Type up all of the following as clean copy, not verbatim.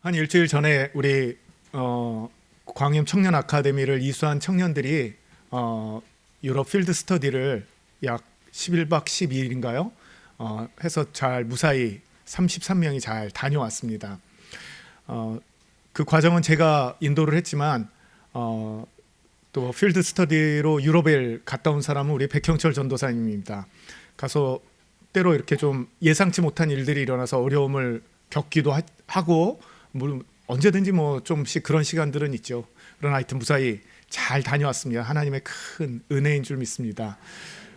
한 일주일 전에 우리 광림 청년 아카데미를 이수한 청년들이 유럽 필드 스터디를 약 11박 12일인가요? 해서 잘 무사히 33명이 잘 다녀왔습니다. 그 과정은 제가 인도를 했지만 또 필드 스터디로 유럽에 갔다 온 사람은 우리 백형철 전도사님입니다. 가서 때로 이렇게 좀 예상치 못한 일들이 일어나서 어려움을 겪기도 하고 언제든지 뭐 좀씩 그런 시간들은 있죠. 그러나 하여튼 무사히 잘 다녀왔습니다. 하나님의 큰 은혜인 줄 믿습니다.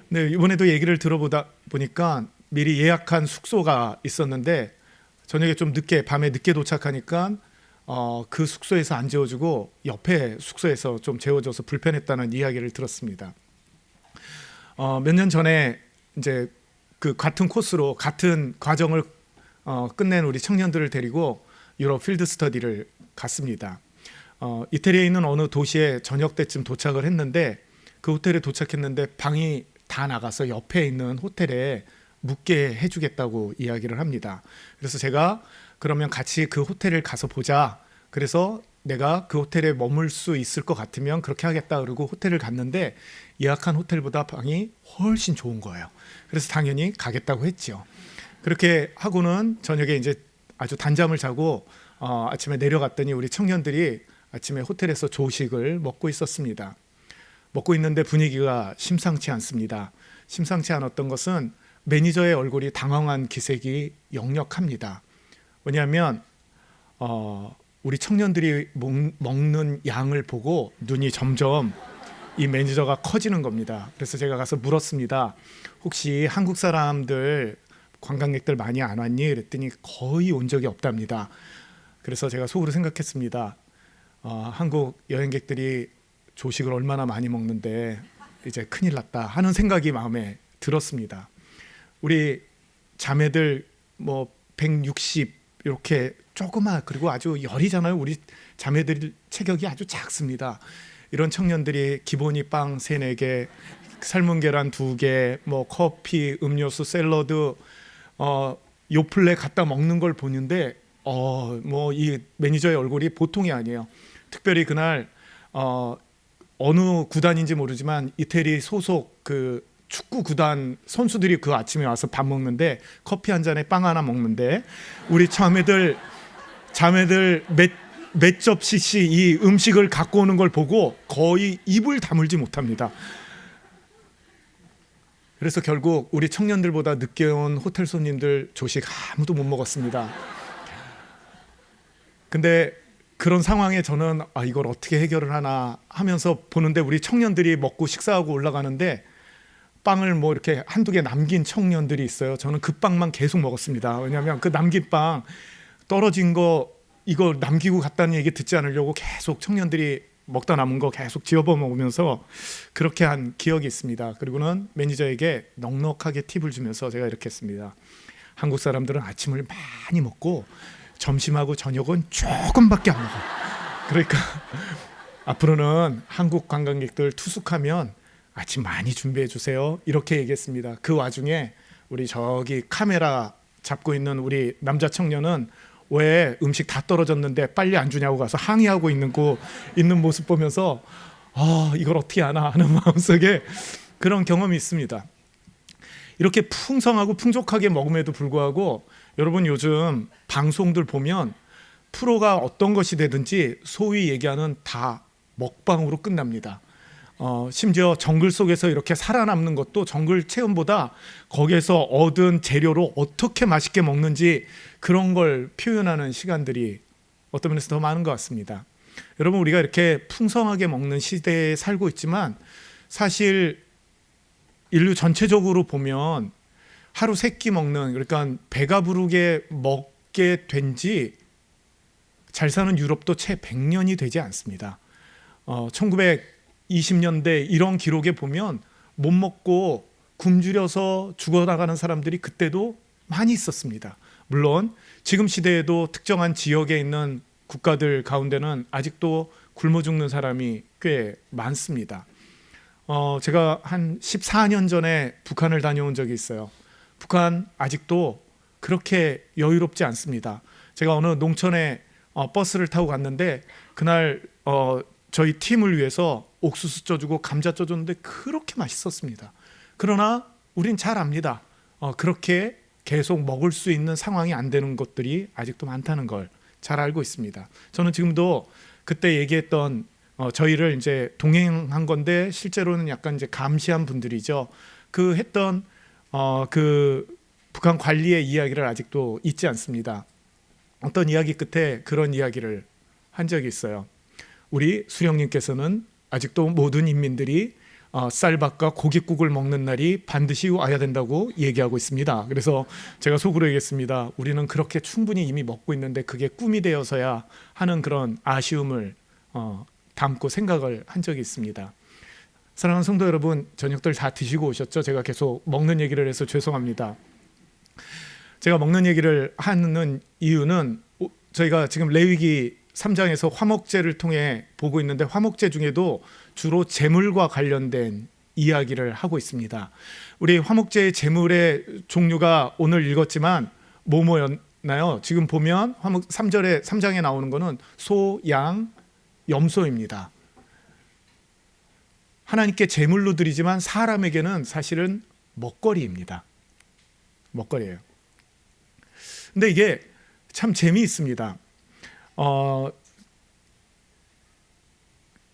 네, 이번에도 얘기를 들어보다 보니까 미리 예약한 숙소가 있었는데 저녁에 좀 늦게 밤에 늦게 도착하니까 그 숙소에서 안 재워주고 옆에 숙소에서 좀 재워줘서 불편했다는 이야기를 들었습니다. 몇 년 전에 이제 그 같은 코스로 같은 과정을 끝낸 우리 청년들을 데리고 유럽 필드 스터디를 갔습니다. 이태리에 있는 어느 도시에 저녁 때쯤 도착을 했는데 그 호텔에 도착했는데 방이 다 나가서 옆에 있는 호텔에 묵게 해주겠다고 이야기를 합니다. 그래서 제가 그러면 같이 그 호텔을 가서 보자. 그래서 내가 그 호텔에 머물 수 있을 것 같으면 그렇게 하겠다. 그러고 호텔을 갔는데 예약한 호텔보다 방이 훨씬 좋은 거예요. 그래서 당연히 가겠다고 했죠. 그렇게 하고는 저녁에 이제 아주 단잠을 자고 아침에 내려갔더니 우리 청년들이 아침에 호텔에서 조식을 먹고 있었습니다. 먹고 있는데 분위기가 심상치 않습니다. 심상치 않았던 것은 매니저의 얼굴이 당황한 기색이 역력합니다. 왜냐하면 우리 청년들이 먹는 양을 보고 눈이 점점 이 매니저가 커지는 겁니다. 그래서 제가 가서 물었습니다. 혹시 한국 사람들 관광객들 많이 안 왔니? 그랬더니 거의 온 적이 없답니다. 그래서 제가 속으로 생각했습니다. 한국 여행객들이 조식을 얼마나 많이 먹는데 이제 큰일 났다 하는 생각이 마음에 들었습니다. 우리 자매들 뭐 160 이렇게 조그마 그리고 아주 열이잖아요. 우리 자매들 체격이 아주 작습니다. 이런 청년들이 기본이 빵 3, 4개, 삶은 계란 2개, 뭐 커피, 음료수, 샐러드 요플레 갖다 먹는 걸 보는데 뭐 이 매니저의 얼굴이 보통이 아니에요. 특별히 그날 어느 구단인지 모르지만 이태리 소속 그 축구 구단 선수들이 그 아침에 와서 밥 먹는데 커피 한 잔에 빵 하나 먹는데 우리 자매들 몇 접시씩 이 음식을 갖고 오는 걸 보고 거의 입을 다물지 못합니다. 그래서 결국 우리 청년들보다 늦게 온 호텔 손님들 조식 아무도 못 먹었습니다. 근데 그런 상황에 저는 이걸 어떻게 해결을 하나 하면서 보는데 우리 청년들이 먹고 식사하고 올라가는데 빵을 뭐 이렇게 한두 개 남긴 청년들이 있어요. 저는 그 빵만 계속 먹었습니다. 왜냐하면 그 남긴 빵 떨어진 거 이거 남기고 갔다는 얘기 듣지 않으려고 계속 청년들이 먹다 남은 거 계속 지어버 먹으면서 그렇게 한 기억이 있습니다. 그리고는 매니저에게 넉넉하게 팁을 주면서 제가 이렇게 했습니다. 한국 사람들은 아침을 많이 먹고 점심하고 저녁은 조금밖에 안 먹어. 그러니까 앞으로는 한국 관광객들 투숙하면 아침 많이 준비해 주세요. 이렇게 얘기했습니다. 그 와중에 우리 저기 카메라 잡고 있는 우리 남자 청년은 왜 음식 다 떨어졌는데 빨리 안 주냐고 가서 항의하고 있는 모습 보면서 이걸 어떻게 하나 하는 마음속에 그런 경험이 있습니다. 이렇게 풍성하고 풍족하게 먹음에도 불구하고 여러분 요즘 방송들 보면 프로가 어떤 것이 되든지 소위 얘기하는 다 먹방으로 끝납니다. 심지어 정글 속에서 이렇게 살아남는 것도 정글 체험보다 거기에서 얻은 재료로 어떻게 맛있게 먹는지 그런 걸 표현하는 시간들이 어떤 면에서 더 많은 것 같습니다. 여러분 우리가 이렇게 풍성하게 먹는 시대에 살고 있지만 사실 인류 전체적으로 보면 하루 3끼 먹는 그러니까 배가 부르게 먹게 된 지 잘 사는 유럽도 채 100년이 되지 않습니다. 1920년대 이런 기록에 보면 못 먹고 굶주려서 죽어나가는 사람들이 그때도 많이 있었습니다. 물론 지금 시대에도 특정한 지역에 있는 국가들 가운데는 아직도 굶어 죽는 사람이 꽤 많습니다. 제가 한 14년 전에 북한을 다녀온 적이 있어요. 북한 아직도 그렇게 여유롭지 않습니다. 제가 어느 농촌에 버스를 타고 갔는데 그날 저희 팀을 위해서 옥수수 쪄주고 감자 쪄줬는데 그렇게 맛있었습니다. 그러나 우린 잘 압니다. 그렇게 계속 먹을 수 있는 상황이 안 되는 것들이 아직도 많다는 걸 잘 알고 있습니다. 저는 지금도 그때 얘기했던 저희를 이제 동행한 건데 실제로는 약간 이제 감시한 분들이죠. 그 했던 그 북한 관리의 이야기를 아직도 잊지 않습니다. 어떤 이야기 끝에 그런 이야기를 한 적이 있어요. 우리 수령님께서는 아직도 모든 인민들이 쌀밥과 고깃국을 먹는 날이 반드시 와야 된다고 얘기하고 있습니다. 그래서 제가 속으로 얘기했습니다. 우리는 그렇게 충분히 이미 먹고 있는데 그게 꿈이 되어서야 하는 그런 아쉬움을 담고 생각을 한 적이 있습니다. 사랑하는 성도 여러분, 저녁들 다 드시고 오셨죠? 제가 계속 먹는 얘기를 해서 죄송합니다. 제가 먹는 얘기를 하는 이유는 저희가 지금 레위기 3장에서 화목제를 통해 보고 있는데 화목제 중에도 주로 제물과 관련된 이야기를 하고 있습니다. 우리 화목제의 제물의 종류가 오늘 읽었지만 뭐였나요? 지금 보면 화목 3장에 나오는 거는 소, 양, 염소입니다. 하나님께 제물로 드리지만 사람에게는 사실은 먹거리입니다. 먹거리예요. 근데 이게 참 재미있습니다.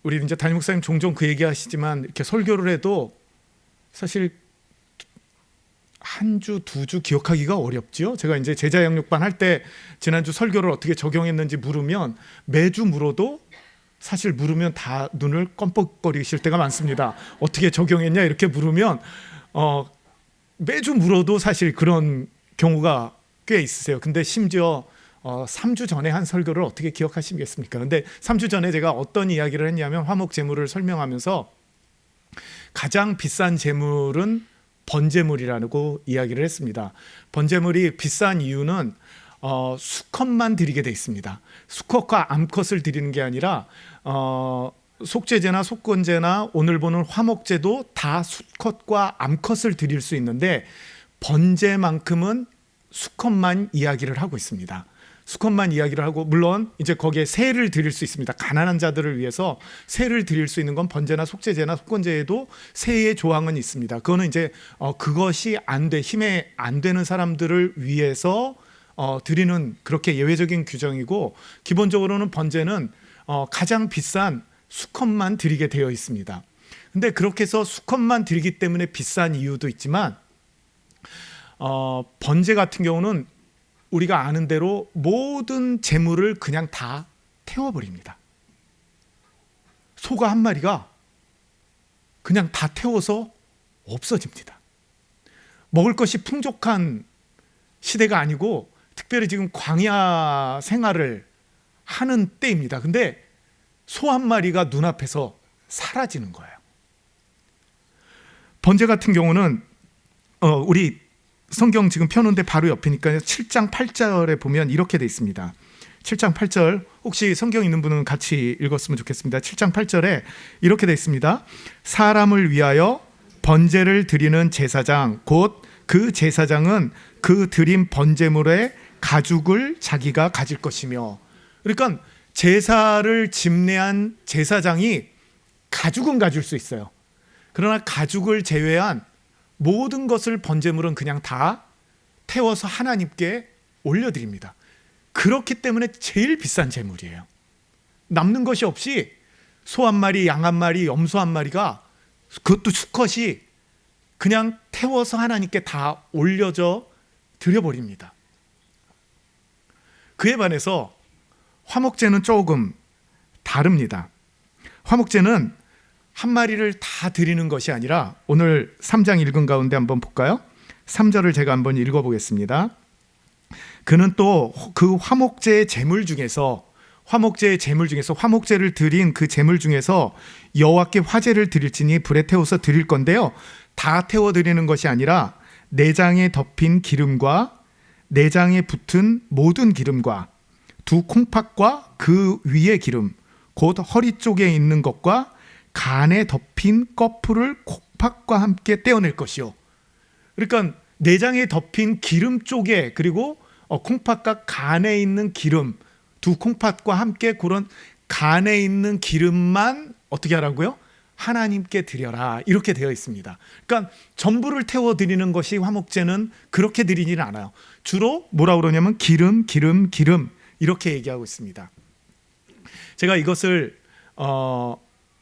우리 이제 담임 목사님 종종 그 얘기하시지만 이렇게 설교를 해도 사실 한 주, 두 주 기억하기가 어렵죠. 제가 이제 제자 양육반 할 때 지난주 설교를 어떻게 적용했는지 물으면 매주 물어도 사실 물으면 다 눈을 껌뻑거리실 때가 많습니다. 어떻게 적용했냐 이렇게 물으면 매주 물어도 사실 그런 경우가 꽤 있으세요. 근데 심지어 3주 전에 한 설교를 어떻게 기억하시겠습니까? 근데 3주 전에 제가 어떤 이야기를 했냐면 화목 제물을 설명하면서 가장 비싼 제물은 번제물이라고 이야기를 했습니다. 번제물이 비싼 이유는 수컷만 드리게 돼 있습니다. 수컷과 암컷을 드리는 게 아니라 속죄제나 속건제나 오늘 보는 화목제도 다 수컷과 암컷을 드릴 수 있는데 번제만큼은 수컷만 이야기를 하고 있습니다. 수컷만 이야기를 하고 물론 이제 거기에 새를 드릴 수 있습니다. 가난한 자들을 위해서 새를 드릴 수 있는 건 번제나 속죄제나 속건제에도 새의 조항은 있습니다. 그거는 이제 그것이 힘에 안 되는 사람들을 위해서 드리는 그렇게 예외적인 규정이고 기본적으로는 번제는 가장 비싼 수컷만 드리게 되어 있습니다. 근데 그렇게 해서 수컷만 드리기 때문에 비싼 이유도 있지만 번제 같은 경우는 우리가 아는 대로 모든 재물을 그냥 다 태워버립니다. 소가 한 마리가 그냥 다 태워서 없어집니다. 먹을 것이 풍족한 시대가 아니고 특별히 지금 광야 생활을 하는 때입니다. 근데 소 한 마리가 눈앞에서 사라지는 거예요. 번제 같은 경우는 우리 성경 지금 펴놓은데 바로 옆이니까 7장 8절에 보면 이렇게 돼 있습니다. 7장 8절 혹시 성경 있는 분은 같이 읽었으면 좋겠습니다. 7장 8절에 이렇게 돼 있습니다. 사람을 위하여 번제를 드리는 제사장 곧 그 제사장은 그 드린 번제물의 가죽을 자기가 가질 것이며, 그러니까 제사를 집례한 제사장이 가죽은 가질 수 있어요. 그러나 가죽을 제외한 모든 것을 번제물은 그냥 다 태워서 하나님께 올려드립니다. 그렇기 때문에 제일 비싼 제물이에요. 남는 것이 없이 소 한 마리, 양 한 마리, 염소 한 마리가 그것도 수컷이 그냥 태워서 하나님께 다 올려져 드려버립니다. 그에 반해서 화목제는 조금 다릅니다. 화목제는 한 마리를 다 드리는 것이 아니라 오늘 3장 읽은 가운데 한번 볼까요? 3절을 제가 한번 읽어보겠습니다. 그는 또 그 화목제의 제물 중에서 화목제를 드린 그 제물 중에서 여호와께 화제를 드릴지니 불에 태워서 드릴 건데요. 다 태워 드리는 것이 아니라 내장에 덮인 기름과 내장에 붙은 모든 기름과 두 콩팥과 그 위의 기름 곧 허리 쪽에 있는 것과 간에 덮인 꺼풀을 콩팥과 함께 떼어낼 것이요. 그러니까 내장에 덮인 기름 쪽에 그리고 콩팥과 간에 있는 기름 두 콩팥과 함께 그런 간에 있는 기름만 어떻게 하라고요? 하나님께 드려라, 이렇게 되어 있습니다. 그러니까 전부를 태워 드리는 것이 화목제는 그렇게 드리지는 않아요. 주로 뭐라 그러냐면 기름 이렇게 얘기하고 있습니다. 제가 이것을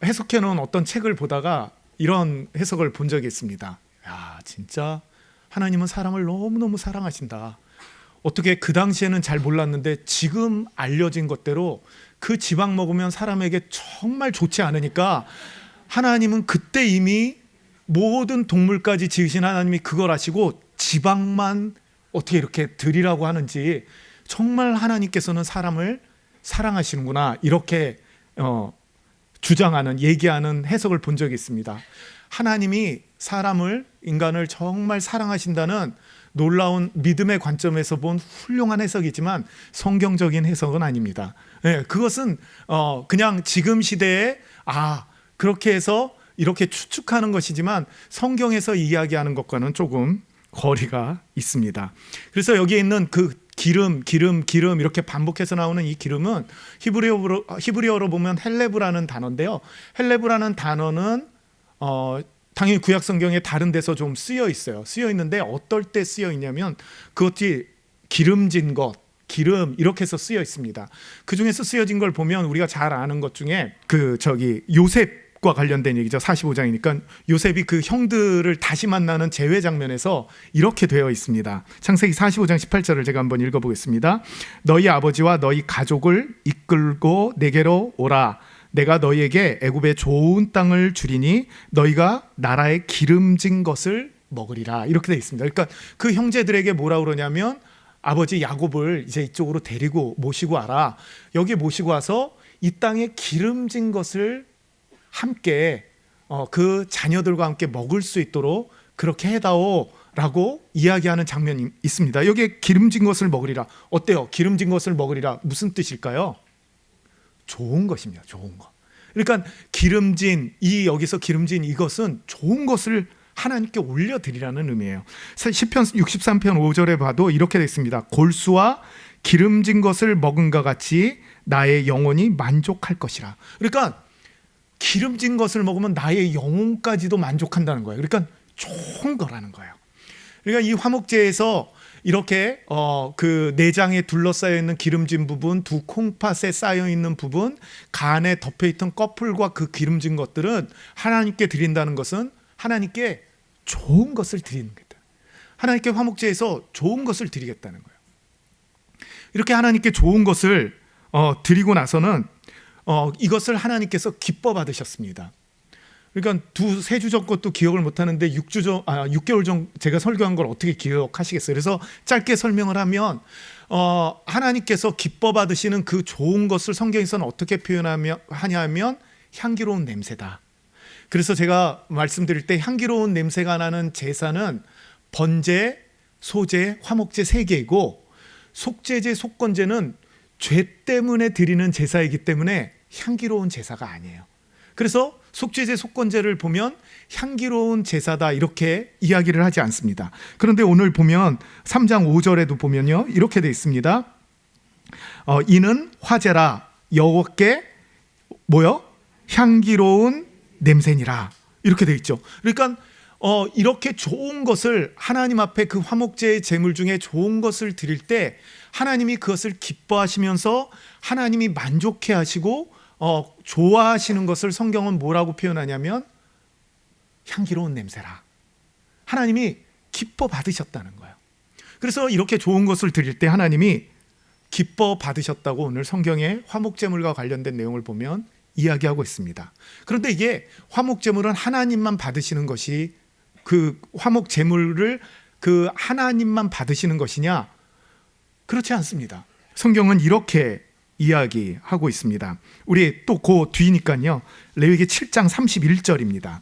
해석해 놓은 어떤 책을 보다가 이런 해석을 본 적이 있습니다. 야, 진짜 하나님은 사람을 너무너무 사랑하신다. 어떻게 그 당시에는 잘 몰랐는데 지금 알려진 것대로 그 지방 먹으면 사람에게 정말 좋지 않으니까 하나님은 그때 이미 모든 동물까지 지으신 하나님이 그걸 아시고 지방만 어떻게 이렇게 드리라고 하는지, 정말 하나님께서는 사람을 사랑하시는구나, 이렇게 주장하는, 얘기하는 해석을 본 적이 있습니다. 하나님이 인간을 정말 사랑하신다는 놀라운 믿음의 관점에서 본 훌륭한 해석이지만 성경적인 해석은 아닙니다. 네, 그것은 그냥 지금 시대에 그렇게 해서 이렇게 추측하는 것이지만 성경에서 이야기하는 것과는 조금 거리가 있습니다. 그래서 여기에 있는 그 기름 이렇게 반복해서 나오는 이 기름은 히브리어로 보면 헬레브라는 단어인데요. 헬레브라는 단어는 당연히 구약 성경에 다른 데서 좀 쓰여 있어요. 쓰여 있는데 어떨 때 쓰여 있냐면 그것이 기름진 것, 기름 이렇게 해서 쓰여 있습니다. 그 중에서 쓰여진 걸 보면 우리가 잘 아는 것 중에 요셉과 관련된 얘기죠. 45장이니까 요셉이 그 형들을 다시 만나는 재회 장면에서 이렇게 되어 있습니다. 창세기 45장 18절을 제가 한번 읽어보겠습니다. 너희 아버지와 너희 가족을 이끌고 내게로 오라. 내가 너희에게 애굽의 좋은 땅을 주리니 너희가 나라의 기름진 것을 먹으리라, 이렇게 되어 있습니다. 그러니까 그 형제들에게 뭐라 그러냐면 아버지 야곱을 이제 이쪽으로 모시고 와라. 여기 모시고 와서 이 땅의 기름진 것을 함께 그 자녀들과 함께 먹을 수 있도록 그렇게 해다오라고 이야기하는 장면이 있습니다. 여기에 기름진 것을 먹으리라. 어때요? 기름진 것을 먹으리라 무슨 뜻일까요? 좋은 것입니다. 좋은 것. 그러니까 여기서 기름진 이것은 좋은 것을 하나님께 올려드리라는 의미예요. 시편 63편 5절에 봐도 이렇게 되어 있습니다. 골수와 기름진 것을 먹은가 같이 나의 영혼이 만족할 것이라. 그러니까 기름진 것을 먹으면 나의 영혼까지도 만족한다는 거예요. 그러니까 좋은 거라는 거예요. 그러니까 이 화목제에서 이렇게 그 내장에 둘러싸여 있는 기름진 부분, 두 콩팥에 쌓여 있는 부분, 간에 덮여 있던 꺼풀과 그 기름진 것들은 하나님께 드린다는 것은 하나님께 좋은 것을 드리는 거다. 하나님께 화목제에서 좋은 것을 드리겠다는 거예요. 이렇게 하나님께 좋은 것을 드리고 나서는 이것을 하나님께서 기뻐 받으셨습니다. 그러니까 2-3주 전 것도 기억을 못하는데 6개월 전 제가 설교한 걸 어떻게 기억하시겠어요? 그래서 짧게 설명을 하면 하나님께서 기뻐 받으시는 그 좋은 것을 성경에서는 어떻게 하냐면 향기로운 냄새다. 그래서 제가 말씀드릴 때 향기로운 냄새가 나는 제사는 번제, 소제, 화목제 3개이고 속제제, 속건제는 죄 때문에 드리는 제사이기 때문에 향기로운 제사가 아니에요. 그래서 속죄제, 속건제를 보면 향기로운 제사다 이렇게 이야기를 하지 않습니다. 그런데 오늘 보면 3장 5절에도 보면요 이렇게 되어 있습니다. 이는 화제라 여호와께 향기로운 냄새니라 이렇게 되어 있죠. 그러니까 이렇게 좋은 것을 하나님 앞에 그 화목제의 제물 중에 좋은 것을 드릴 때 하나님이 그것을 기뻐하시면서 하나님이 만족해 하시고 좋아하시는 것을 성경은 뭐라고 표현하냐면 향기로운 냄새라. 하나님이 기뻐 받으셨다는 거예요. 그래서 이렇게 좋은 것을 드릴 때 하나님이 기뻐 받으셨다고 오늘 성경의 화목제물과 관련된 내용을 보면 이야기하고 있습니다. 그런데 이게 화목제물은 하나님만 받으시는 것이 그 화목제물을 그 하나님만 받으시는 것이냐? 그렇지 않습니다. 성경은 이렇게 이야기하고 있습니다. 우리 또 그 뒤니까요. 레위기 7장 31절입니다.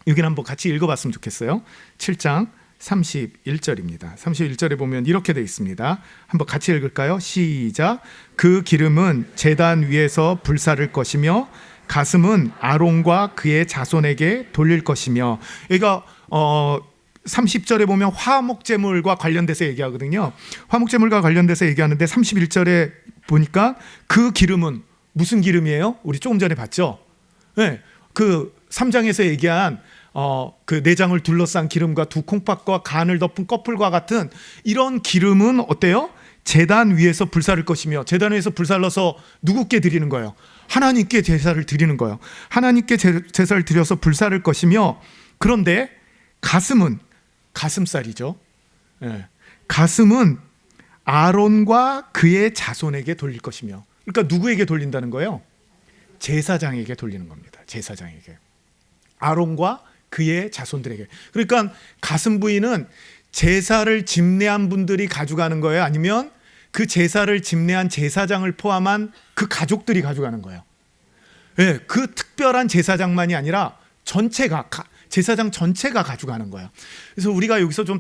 여기는 한번 같이 읽어봤으면 좋겠어요. 7장 31절입니다. 31절에 보면 이렇게 되어 있습니다. 한번 같이 읽을까요? 시작. 그 기름은 제단 위에서 불사를 것이며 가슴은 아론과 그의 자손에게 돌릴 것이며, 여기가 30절에 보면 화목제물과 관련돼서 얘기하거든요. 화목제물과 관련돼서 얘기하는데 31절에 보니까 그 기름은 무슨 기름이에요? 우리 조금 전에 봤죠? 네, 그 3장에서 얘기한 그 내장을 둘러싼 기름과 두 콩팥과 간을 덮은 꺼풀과 같은 이런 기름은 어때요? 제단 위에서 불사를 것이며, 제단 위에서 불살러서 누구께 드리는 거예요? 하나님께 제사를 드리는 거예요. 하나님께 제사를 드려서 불사를 것이며, 그런데 가슴은 가슴살이죠. 예. 가슴은 아론과 그의 자손에게 돌릴 것이며, 그러니까 누구에게 돌린다는 거예요? 제사장에게 돌리는 겁니다. 제사장에게, 아론과 그의 자손들에게. 그러니까 가슴 부위는 제사를 집례한 분들이 가져가는 거예요? 아니면 그 제사를 집례한 제사장을 포함한 그 가족들이 가져가는 거예요? 네, 그 특별한 제사장만이 아니라 전체가, 제사장 전체가 가져가는 거예요. 그래서 우리가 여기서 좀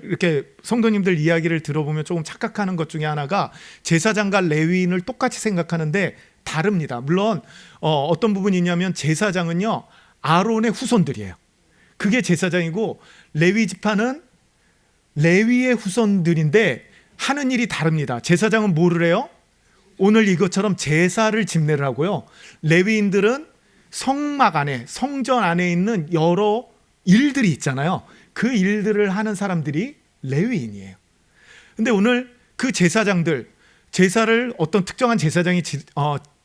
이렇게 성도님들 이야기를 들어보면 조금 착각하는 것 중에 하나가, 제사장과 레위인을 똑같이 생각하는데 다릅니다. 물론 어떤 부분이 있냐면, 제사장은요 아론의 후손들이에요. 그게 제사장이고, 레위 지파는 레위의 후손들인데 하는 일이 다릅니다. 제사장은 뭐를 해요? 오늘 이것처럼 제사를 집례를 하고요. 레위인들은 성막 안에, 성전 안에 있는 여러 일들이 있잖아요. 그 일들을 하는 사람들이 레위인이에요. 근데 오늘 그 제사장들, 제사를 어떤 특정한 제사장이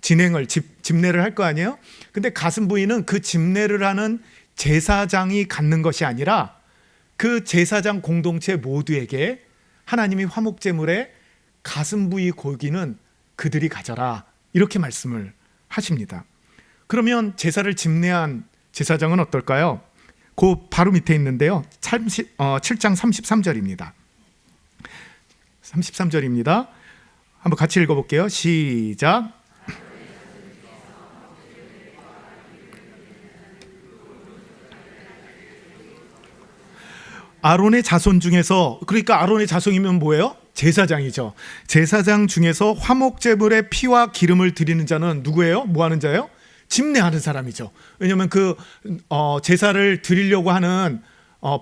집례를 할 거 아니에요? 근데 가슴 부위는 그 집례를 하는 제사장이 갖는 것이 아니라 그 제사장 공동체 모두에게 하나님이 화목제물의 가슴 부위 고기는 그들이 가져라, 이렇게 말씀을 하십니다. 그러면 제사를 집례한 제사장은 어떨까요? 그 바로 밑에 있는데요, 7장 33절입니다. 33절입니다. 한번 같이 읽어볼게요. 시작. 아론의 자손 중에서, 그러니까 아론의 자손이면 뭐예요? 제사장이죠. 제사장 중에서 화목제물의 피와 기름을 드리는 자는 누구예요? 뭐 하는 자예요? 집례하는 사람이죠. 왜냐하면 그 제사를 드리려고 하는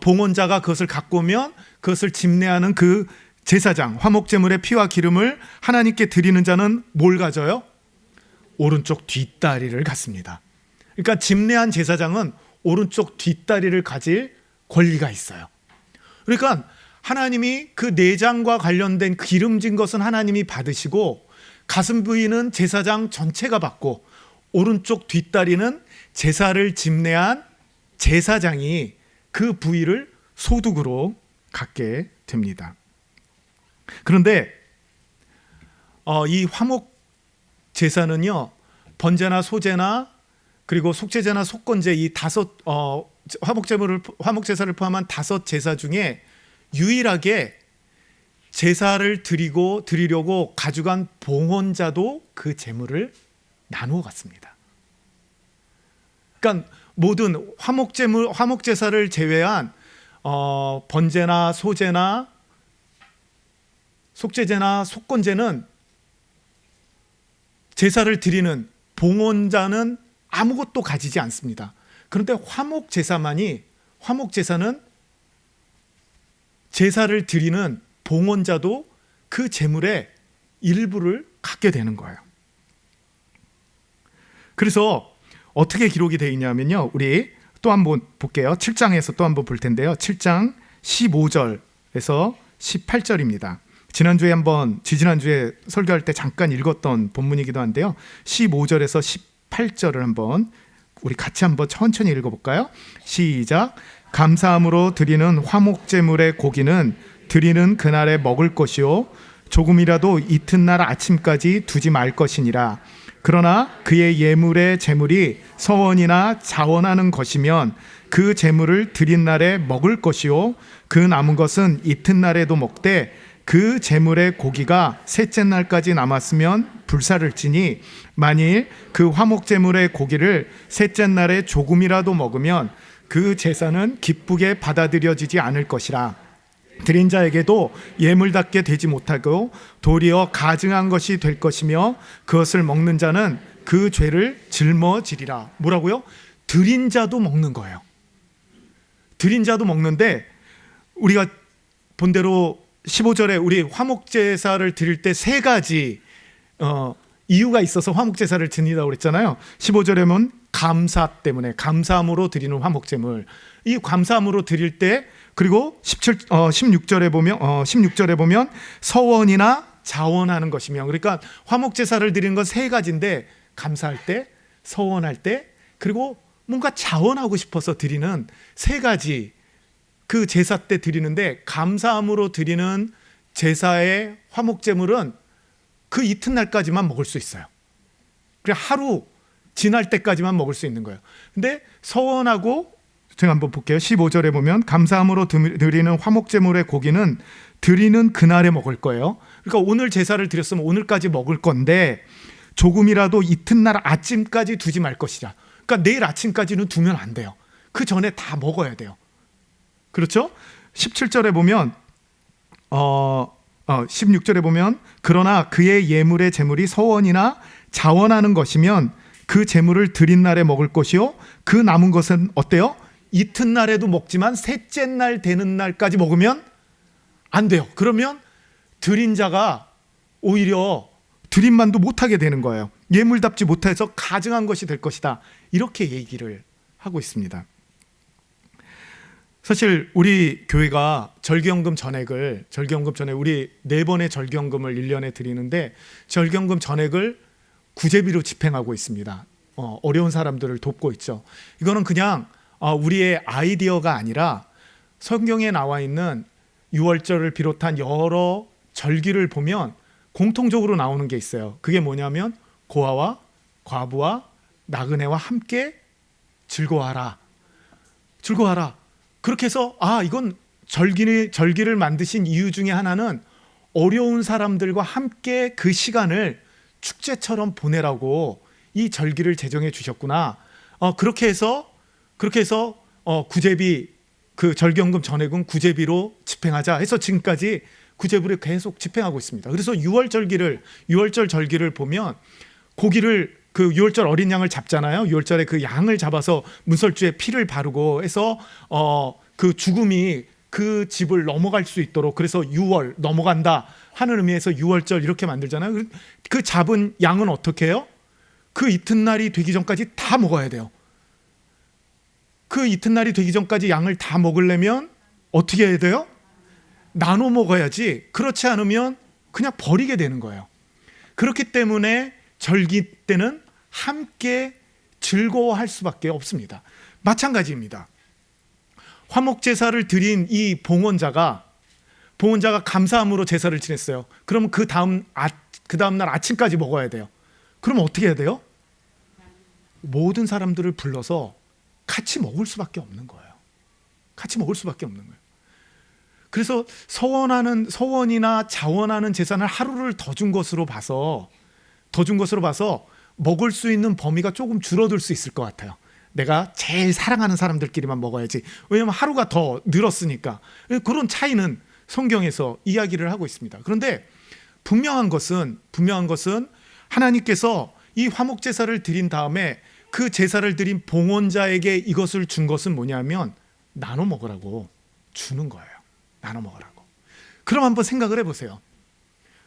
봉헌자가 그것을 갖고 오면 그것을 집례하는 그 제사장, 화목제물의 피와 기름을 하나님께 드리는 자는 뭘 가져요? 오른쪽 뒷다리를 갖습니다. 그러니까 집례한 제사장은 오른쪽 뒷다리를 가질 권리가 있어요. 그러니까 하나님이 그 내장과 관련된 기름진 것은 하나님이 받으시고, 가슴 부위는 제사장 전체가 받고, 오른쪽 뒷다리는 제사를 집례한 제사장이 그 부위를 소득으로 갖게 됩니다. 그런데 이 화목 제사는요, 번제나 소제나 그리고 속제제나 속건제, 이 다섯 화목제사를 포함한 5 제사 중에 유일하게 제사를 드리려고 가져간 봉헌자도 그 제물을 나누어 갔습니다. 그러니까 모든 화목제사를 제외한 번제나 소제나 속제제나 속건제는 제사를 드리는 봉헌자는 아무것도 가지지 않습니다. 그런데 화목제사는 제사를 드리는 봉헌자도 그 제물의 일부를 갖게 되는 거예요. 그래서 어떻게 기록이 되어 있냐면요, 우리 또 한번 볼게요. 7장에서 또 한번 볼 텐데요, 7장 15절에서 18절입니다. 지지난주에 설교할 때 잠깐 읽었던 본문이기도 한데요, 15절에서 18절을 한번 우리 같이 한번 천천히 읽어볼까요? 시작. 감사함으로 드리는 화목제물의 고기는 드리는 그날에 먹을 것이요 조금이라도 이튿날 아침까지 두지 말 것이니라. 그러나 그의 예물의 제물이 서원이나 자원하는 것이면 그 제물을 드린 날에 먹을 것이요 그 남은 것은 이튿날에도 먹되 그 제물의 고기가 셋째 날까지 남았으면 불사를 지니, 만일 그 화목제물의 고기를 셋째 날에 조금이라도 먹으면 그 제사는 기쁘게 받아들여지지 않을 것이라. 드린 자에게도 예물답게 되지 못하고 도리어 가증한 것이 될 것이며 그것을 먹는 자는 그 죄를 짊어지리라. 뭐라고요? 드린 자도 먹는 거예요. 드린 자도 먹는데, 우리가 본대로 15절에 우리 화목제사를 드릴 때 3가지 이유가 있어서 화목제사를 드린다고 그랬잖아요. 15절에 보면 감사 때문에, 감사함으로 드리는 화목제물, 이 감사함으로 드릴 때, 그리고 16절에 보면 서원이나 자원하는 것이며, 그러니까 화목제사를 드리는 건 세 가지인데, 감사할 때, 서원할 때, 그리고 뭔가 자원하고 싶어서 드리는 세 가지, 그 제사 때 드리는데, 감사함으로 드리는 제사의 화목제물은 그 이튿날까지만 먹을 수 있어요. 그래, 하루 지날 때까지만 먹을 수 있는 거예요. 근데 서원하고, 제가 한번 볼게요. 15절에 보면 감사함으로 드리는 화목제물의 고기는 드리는 그날에 먹을 거예요. 그러니까 오늘 제사를 드렸으면 오늘까지 먹을 건데 조금이라도 이튿날 아침까지 두지 말 것이라. 그러니까 내일 아침까지는 두면 안 돼요. 그 전에 다 먹어야 돼요. 그렇죠? 17절에 보면 16절에 보면 그러나 그의 예물의 제물이 서원이나 자원하는 것이면 그 제물을 드린 날에 먹을 것이요 그 남은 것은 어때요? 이튿날에도 먹지만 셋째 날 되는 날까지 먹으면 안 돼요. 그러면 드린 자가 오히려 드림만도 못하게 되는 거예요. 예물답지 못해서 가증한 것이 될 것이다. 이렇게 얘기를 하고 있습니다. 사실 우리 교회가 절기연금 전액 우리 4번의 절기연금을 1년에 드리는데 절기연금 전액을 구제비로 집행하고 있습니다. 어려운 사람들을 돕고 있죠. 이거는 그냥 우리의 아이디어가 아니라 성경에 나와 있는 유월절을 비롯한 여러 절기를 보면 공통적으로 나오는 게 있어요. 그게 뭐냐면 고아와 과부와 나그네와 함께 즐거워하라. 그렇게 해서 이건 절기를 만드신 이유 중에 하나는 어려운 사람들과 함께 그 시간을 축제처럼 보내라고 이 절기를 제정해 주셨구나. 그렇게 해서 구제비, 그 절기연금 전액은 구제비로 집행하자 해서 지금까지 구제비를 계속 집행하고 있습니다. 그래서 6월절 절기를 보면 고기를, 그 6월절 어린 양을 잡잖아요. 6월절에 그 양을 잡아서 문설주에 피를 바르고 해서 그 죽음이 그 집을 넘어갈 수 있도록, 그래서 6월 넘어간다 하는 의미에서 6월절 이렇게 만들잖아요. 그 잡은 양은 어떻게 해요? 그 이튿날이 되기 전까지 다 먹어야 돼요. 그 이튿날이 되기 전까지 양을 다 먹으려면 어떻게 해야 돼요? 나눠 먹어야지. 그렇지 않으면 그냥 버리게 되는 거예요. 그렇기 때문에 절기 때는 함께 즐거워할 수밖에 없습니다. 마찬가지입니다. 화목제사를 드린 이 봉헌자가 감사함으로 제사를 지냈어요. 그럼 그 다음 날 아침까지 먹어야 돼요. 그럼 어떻게 해야 돼요? 모든 사람들을 불러서 같이 먹을 수밖에 없는 거예요. 그래서 서원이나 자원하는 제사는 하루를 더 준 것으로 봐서 먹을 수 있는 범위가 조금 줄어들 수 있을 것 같아요. 내가 제일 사랑하는 사람들끼리만 먹어야지. 왜냐하면 하루가 더 늘었으니까. 그런 차이는 성경에서 이야기를 하고 있습니다. 그런데 분명한 것은 하나님께서 이 화목제사를 드린 다음에 그 제사를 드린 봉헌자에게 이것을 준 것은 뭐냐면 나눠 먹으라고 주는 거예요. 나눠 먹으라고. 그럼 한번 생각을 해보세요.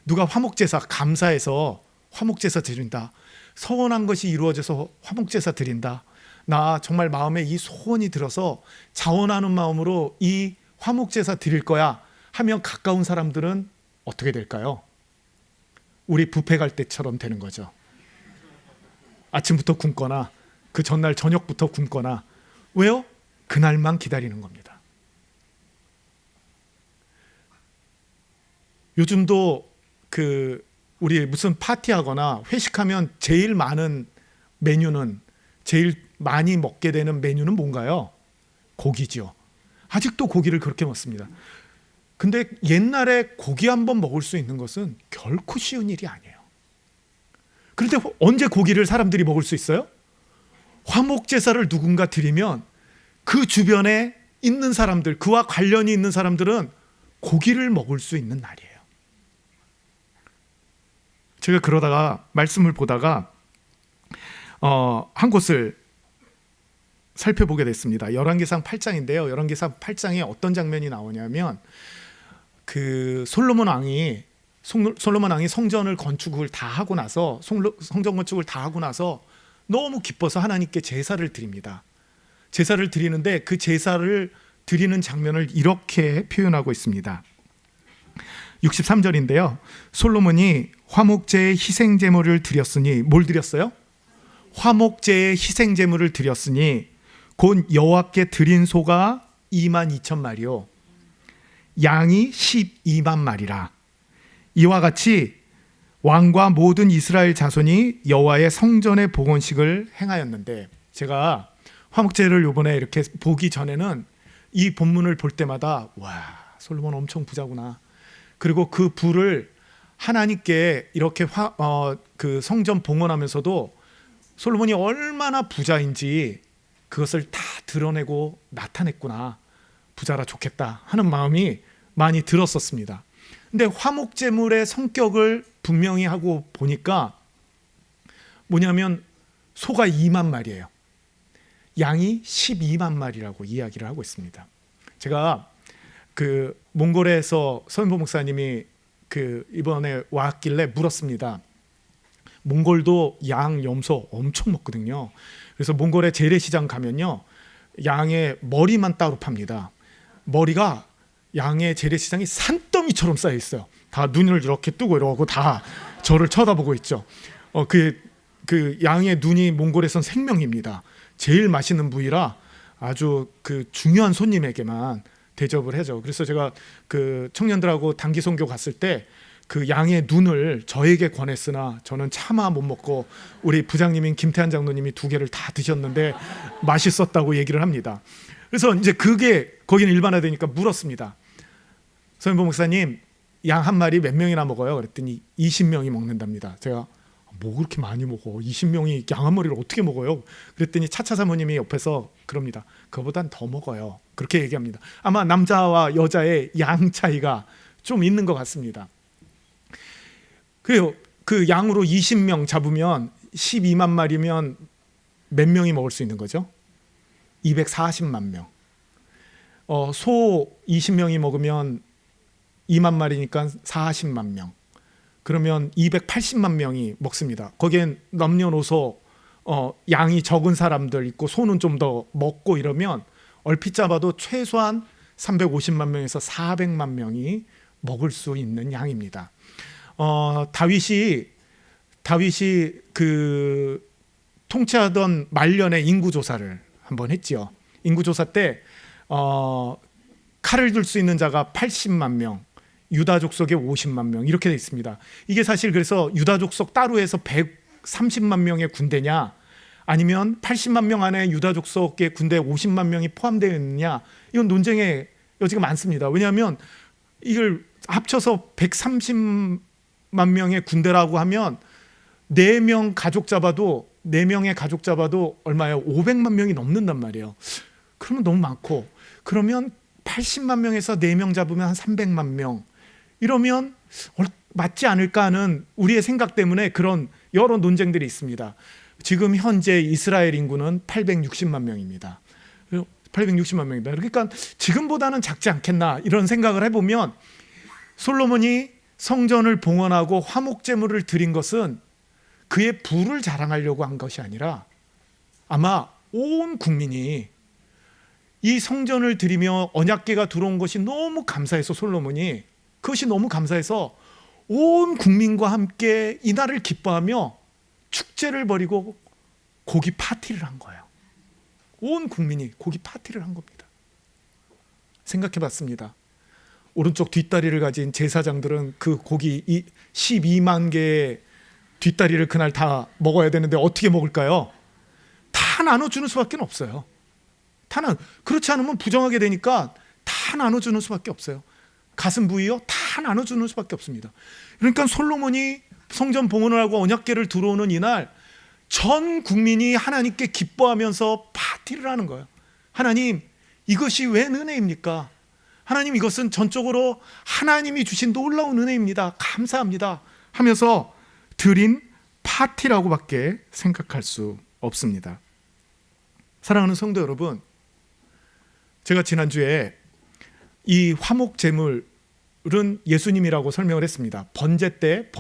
누가 화목제사 감사해서 화목제사 드린다. 서원한 것이 이루어져서 화목제사 드린다. 나 정말 마음에 이 소원이 들어서 자원하는 마음으로 이 화목제사 드릴 거야 하면 가까운 사람들은 어떻게 될까요? 우리 뷔페 갈 때처럼 되는 거죠. 아침부터 굶거나 그 전날 저녁부터 굶거나. 왜요? 그날만 기다리는 겁니다. 요즘도 우리 무슨 파티하거나 회식하면 제일 많은 메뉴는, 제일 많이 먹게 되는 메뉴는 뭔가요? 고기죠. 아직도 고기를 그렇게 먹습니다. 근데 옛날에 고기 한번 먹을 수 있는 것은 결코 쉬운 일이 아니에요. 그런데 언제 고기를 사람들이 먹을 수 있어요? 화목제사를 누군가 드리면 그 주변에 있는 사람들, 그와 관련이 있는 사람들은 고기를 먹을 수 있는 날이에요. 제가 그러다가 말씀을 보다가 한 곳을 살펴보게 됐습니다. 열왕기상 8장인데요. 열왕기상 8장에 어떤 장면이 나오냐면 그 솔로몬 왕이 솔로몬 왕이 성전을 건축을 다 하고 나서 성전 건축을 다 하고 나서 너무 기뻐서 하나님께 제사를 드립니다. 제사를 드리는데 그 제사를 드리는 장면을 이렇게 표현하고 있습니다. 63절인데요. 솔로몬이 화목제의 희생 제물을 드렸으니, 뭘 드렸어요? 화목제의 희생 제물을 드렸으니 곧 여호와께 드린 소가 22,000마리요 양이 12만 마리라. 이와 같이 왕과 모든 이스라엘 자손이 여호와의 성전의 봉헌식을 행하였는데, 제가 화목제를 요번에 이렇게 보기 전에는 이 본문을 볼 때마다 와, 솔로몬 엄청 부자구나. 그리고 그 부를 하나님께 이렇게 그 성전 봉헌하면서도 솔로몬이 얼마나 부자인지 그것을 다 드러내고 나타냈구나. 부자라 좋겠다 하는 마음이 많이 들었었습니다. 근데 화목제물의 성격을 분명히 하고 보니까 뭐냐면 소가 2만 마리예요. 양이 12만 마리라고 이야기를 하고 있습니다. 제가 그 몽골에서 서인보 목사님이 그 이번에 왔길래 물었습니다. 몽골도 양, 염소 엄청 먹거든요. 그래서 몽골의 재래시장 가면요, 양의 머리만 따로 팝니다. 머리가 양의 재래시장이 산더미처럼 쌓여 있어요. 다 눈을 이렇게 뜨고 이러고 다 저를 쳐다보고 있죠. 그 양의 눈이 몽골에선 생명입니다. 제일 맛있는 부위라 아주 그 중요한 손님에게만 대접을 해줘. 그래서 제가 그 청년들하고 단기 선교 갔을 때 그 양의 눈을 저에게 권했으나 저는 차마 못 먹고 우리 부장님인 김태한 장로님이 2개를 다 드셨는데 맛있었다고 얘기를 합니다. 그래서 이제 그게 거기는 일반화되니까 물었습니다. 서인보 목사님, 양 한 마리 몇 명이나 먹어요? 그랬더니 20명이 먹는답니다. 제가 뭐 그렇게 많이 먹어? 20명이 양 한 마리를 어떻게 먹어요? 그랬더니 차차 사모님이 옆에서 그럽니다. 그거보단 더 먹어요. 그렇게 얘기합니다. 아마 남자와 여자의 양 차이가 좀 있는 것 같습니다. 그래요. 그 양으로 20명 잡으면 12만 마리면 몇 명이 먹을 수 있는 거죠? 240만 명. 소 20명이 먹으면 2만 마리니까 40만 명. 그러면 280만 명이 먹습니다. 거기엔 남녀노소 양이 적은 사람들 있고 소는 좀 더 먹고 이러면 얼핏 잡아도 최소한 350만 명에서 400만 명이 먹을 수 있는 양입니다. 다윗이 그 통치하던 말년에 인구조사를 한번 했지요. 인구조사 때 칼을 들 수 있는 자가 80만 명, 유다 족속에 50만 명 이렇게 돼 있습니다. 이게 사실 그래서 유다 족속 따로 해서 130만 명의 군대냐, 아니면 80만 명 안에 유다 족속의 군대에 50만 명이 포함되어 있느냐, 이건 논쟁의 여지가 많습니다. 왜냐하면 이걸 합쳐서 130만 명의 군대라고 하면 4명 가족 잡아도 4명의 가족 잡아도 얼마예요? 500만 명이 넘는단 말이에요. 그러면 너무 많고, 그러면 80만 명에서 4명 잡으면 한 300만 명 이러면 맞지 않을까 하는 우리의 생각 때문에 그런 여러 논쟁들이 있습니다. 지금 현재 이스라엘 인구는 860만 명입니다. 860만 명입니다. 그러니까 지금보다는 작지 않겠나 이런 생각을 해보면, 솔로몬이 성전을 봉헌하고 화목제물을 드린 것은 그의 부를 자랑하려고 한 것이 아니라 아마 온 국민이 이 성전을 드리며 언약궤가 들어온 것이 너무 감사해서, 솔로몬이 그것이 너무 감사해서 온 국민과 함께 이날을 기뻐하며 축제를 벌이고 고기 파티를 한 거예요. 온 국민이 고기 파티를 한 겁니다. 생각해 봤습니다. 오른쪽 뒷다리를 가진 제사장들은 그 고기 12만 개의 뒷다리를 그날 다 먹어야 되는데 어떻게 먹을까요? 다 나눠주는 수밖에 없어요. 그렇지 않으면 부정하게 되니까 다 나눠주는 수밖에 없어요. 가슴 부위요? 다 나눠주는 수밖에 없습니다. 그러니까 솔로몬이 성전 봉헌을 하고 언약궤를 들어오는 이날 전 국민이 하나님께 기뻐하면서 파티를 하는 거예요. 하나님, 이것이 웬 은혜입니까? 하나님, 이것은 전적으로 하나님이 주신 놀라운 은혜입니다. 감사합니다 하면서 드린 파티라고밖에 생각할 수 없습니다. 사랑하는 성도 여러분, 제가 지난주에 이 화목제물 예수님이라고 설명을 했습니다. 번제 때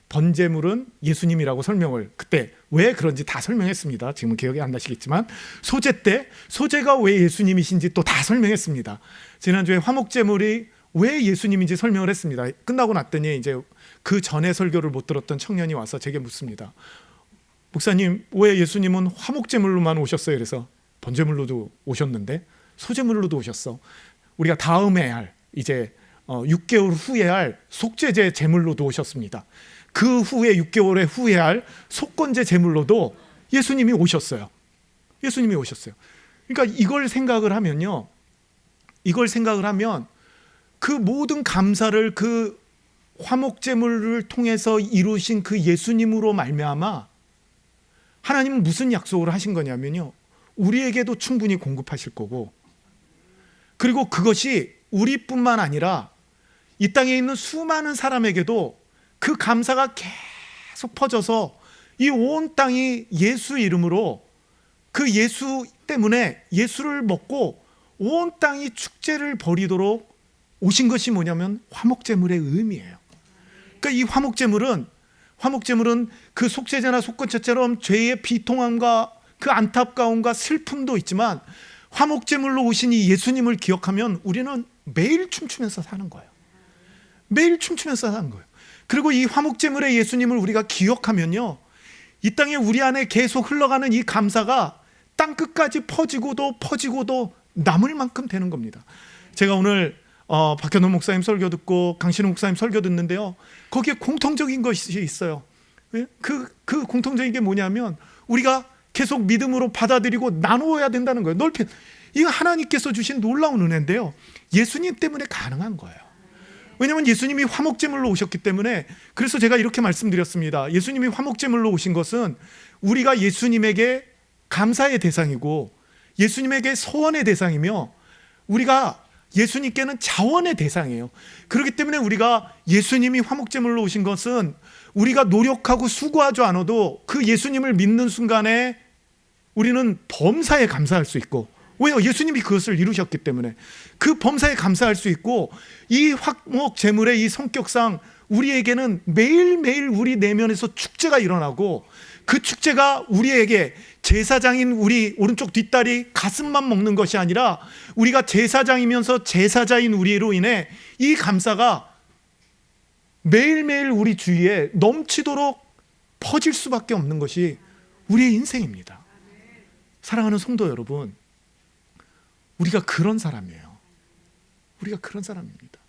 번제물은 예수님이라고 설명을 그때 왜 그런지 다 설명했습니다. 지금은 기억이 안 나시겠지만 소제 때 소제가 왜 예수님이신지 또 다 설명했습니다. 지난주에 화목제물이 왜 예수님인지 설명을 했습니다. 끝나고 났더니 이제 그 전에 설교를 못 들었던 청년이 와서 제게 묻습니다. 목사님, 왜 예수님은 화목제물로만 오셨어요? 그래서 번제물로도 오셨는데 소제물로도 오셨어. 우리가 다음에 할 이제 6개월 후에 할 속죄제 제물로도 오셨습니다. 그 후에 6개월에 후에 할 속건제 제물로도 예수님이 오셨어요. 예수님이 오셨어요. 그러니까 이걸 생각을 하면 그 모든 감사를 그 화목제물을 통해서 이루신 그 예수님으로 말미암아 하나님은 무슨 약속을 하신 거냐면요, 우리에게도 충분히 공급하실 거고, 그리고 그것이 우리뿐만 아니라 이 땅에 있는 수많은 사람에게도 그 감사가 계속 퍼져서 이 온 땅이 예수 이름으로, 그 예수 때문에 예수를 먹고 온 땅이 축제를 벌이도록 오신 것이 뭐냐면 화목제물의 의미예요. 그러니까 이 화목제물은 그 속죄제나 속건제처럼 죄의 비통함과 그 안타까움과 슬픔도 있지만 화목제물로 오신 이 예수님을 기억하면 우리는 매일 춤추면서 사는 거예요. 매일 춤추면서 사는 거예요. 그리고 이 화목제물의 예수님을 우리가 기억하면요, 이 땅에 우리 안에 계속 흘러가는 이 감사가 땅끝까지 퍼지고도 남을 만큼 되는 겁니다. 제가 오늘 박현호 목사님 설교 듣고 강신우 목사님 설교 듣는데요, 거기에 공통적인 것이 있어요. 그 공통적인 게 뭐냐면 우리가 계속 믿음으로 받아들이고 나누어야 된다는 거예요. 이거 하나님께서 주신 놀라운 은혜인데요, 예수님 때문에 가능한 거예요. 왜냐하면 예수님이 화목제물로 오셨기 때문에. 그래서 제가 이렇게 말씀드렸습니다. 예수님이 화목제물로 오신 것은 우리가 예수님에게 감사의 대상이고 예수님에게 소원의 대상이며 우리가 예수님께는 자원의 대상이에요. 그렇기 때문에 우리가 예수님이 화목제물로 오신 것은 우리가 노력하고 수고하지 않아도 그 예수님을 믿는 순간에 우리는 범사에 감사할 수 있고, 왜요? 예수님이 그것을 이루셨기 때문에 그 범사에 감사할 수 있고, 이 화목제물의 이 성격상 우리에게는 매일매일 우리 내면에서 축제가 일어나고, 그 축제가 우리에게 제사장인 우리 오른쪽 뒷다리 가슴만 먹는 것이 아니라 우리가 제사장이면서 제사자인 우리로 인해 이 감사가 매일매일 우리 주위에 넘치도록 퍼질 수밖에 없는 것이 우리의 인생입니다. 사랑하는 성도 여러분, 우리가 그런 사람이에요. 우리가 그런 사람입니다.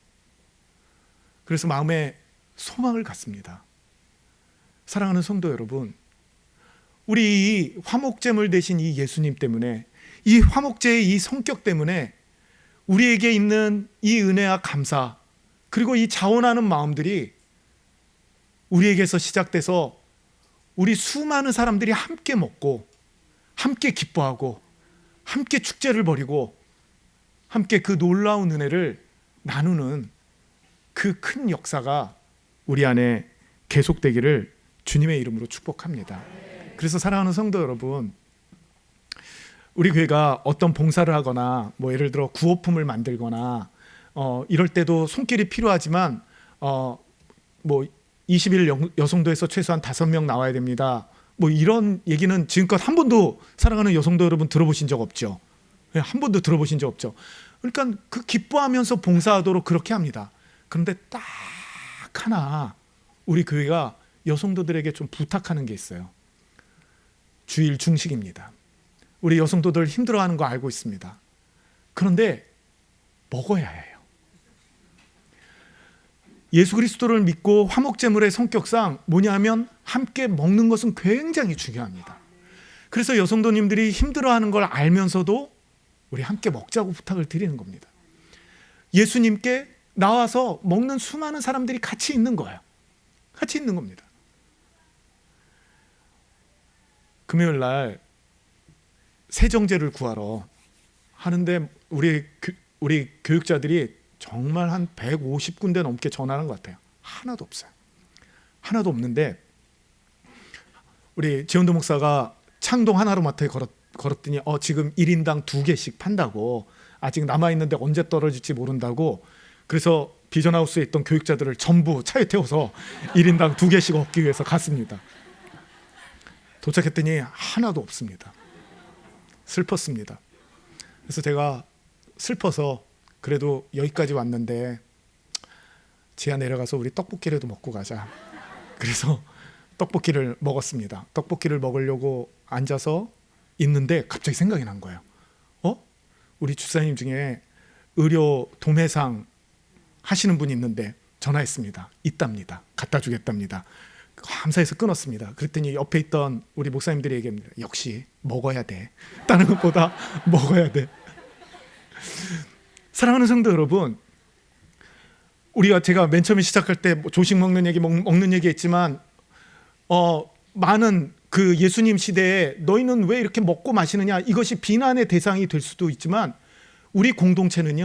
그래서 마음에 소망을 갖습니다. 사랑하는 성도 여러분, 우리 이 화목제물 되신 이 예수님 때문에, 이 화목제의 이 성격 때문에 우리에게 있는 이 은혜와 감사, 그리고 이 자원하는 마음들이 우리에게서 시작돼서 우리 수많은 사람들이 함께 먹고 함께 기뻐하고 함께 축제를 벌이고 함께 그 놀라운 은혜를 나누는 그 큰 역사가 우리 안에 계속되기를 주님의 이름으로 축복합니다. 그래서 사랑하는 성도 여러분, 우리 교회가 어떤 봉사를 하거나 뭐 예를 들어 구호품을 만들거나 이럴 때도 손길이 필요하지만 뭐 20일 여성도에서 최소한 5명 나와야 됩니다. 뭐 이런 얘기는 지금껏 한 번도 사랑하는 여성도 여러분 들어보신 적 없죠? 한 번도 들어보신 적 없죠? 그러니까 그 기뻐하면서 봉사하도록 그렇게 합니다. 그런데 딱 하나 우리 교회가 여성도들에게 좀 부탁하는 게 있어요. 주일 중식입니다. 우리 여성도들 힘들어하는 거 알고 있습니다. 그런데 먹어야 해요. 예수 그리스도를 믿고 화목제물의 성격상 뭐냐면 함께 먹는 것은 굉장히 중요합니다. 그래서 여성도님들이 힘들어하는 걸 알면서도 우리 함께 먹자고 부탁을 드리는 겁니다. 예수님께 나와서 먹는 수많은 사람들이 같이 있는 거예요. 같이 있는 겁니다. 금요일 날 세정제를 구하러 하는데 우리 교육자들이 정말 한 150군데 넘게 전화하는 것 같아요. 하나도 없어요. 하나도 없는데 우리 지원도 목사가 창동 하나로마트에 걸었더니 지금 1인당 2개씩 판다고, 아직 남아있는데 언제 떨어질지 모른다고, 그래서 비전하우스에 있던 교육자들을 전부 차에 태워서 1인당 2개씩 얻기 위해서 갔습니다. 도착했더니 하나도 없습니다. 슬펐습니다. 그래서 제가 슬퍼서 그래도 여기까지 왔는데 지하 내려가서 우리 떡볶이라도 먹고 가자. 그래서 떡볶이를 먹었습니다. 떡볶이를 먹으려고 앉아서 있는데 갑자기 생각이 난 거예요. 우리 주사님 중에 의료 도매상 하시는 분이 있는데 전화했습니다. 있답니다. 갖다 주겠답니다. 감사해서 끊었습니다. 그랬더니 옆에 있던 우리 목사님들이 얘기합니다. 역시 먹어야 돼. 다른 것보다 먹어야 돼. 사랑하는 성도 여러분, 제가 맨 처음에 시작할 때 조식 먹는 얘기 했지만 많은 그 예수님 시대에 너희는 왜 이렇게 먹고 마시느냐, 이것이 비난의 대상이 될 수도 있지만 우리 공동체는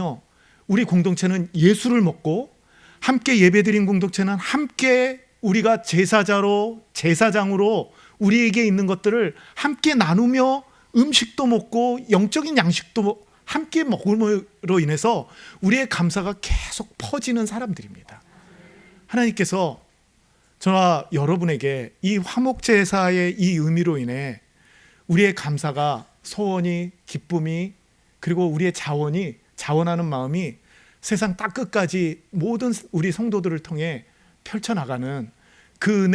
예수를 먹고 함께 예배드린 공동체는 함께 우리가 제사장으로 우리에게 있는 것들을 함께 나누며 음식도 먹고 영적인 양식도 함께 먹음으로 인해서 우리의 감사가 계속 퍼지는 사람들입니다. 하나님께서 저와 여러분에게 이 화목제사의 이 의미로 인해 우리의 감사가, 소원이, 기쁨이, 그리고 우리의 자원하는 마음이 세상 땅 끝까지 모든 우리 성도들을 통해 펼쳐나가는 그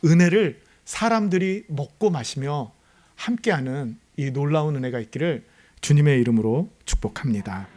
은혜를 사람들이 먹고 마시며 함께하는 이 놀라운 은혜가 있기를 주님의 이름으로 축복합니다.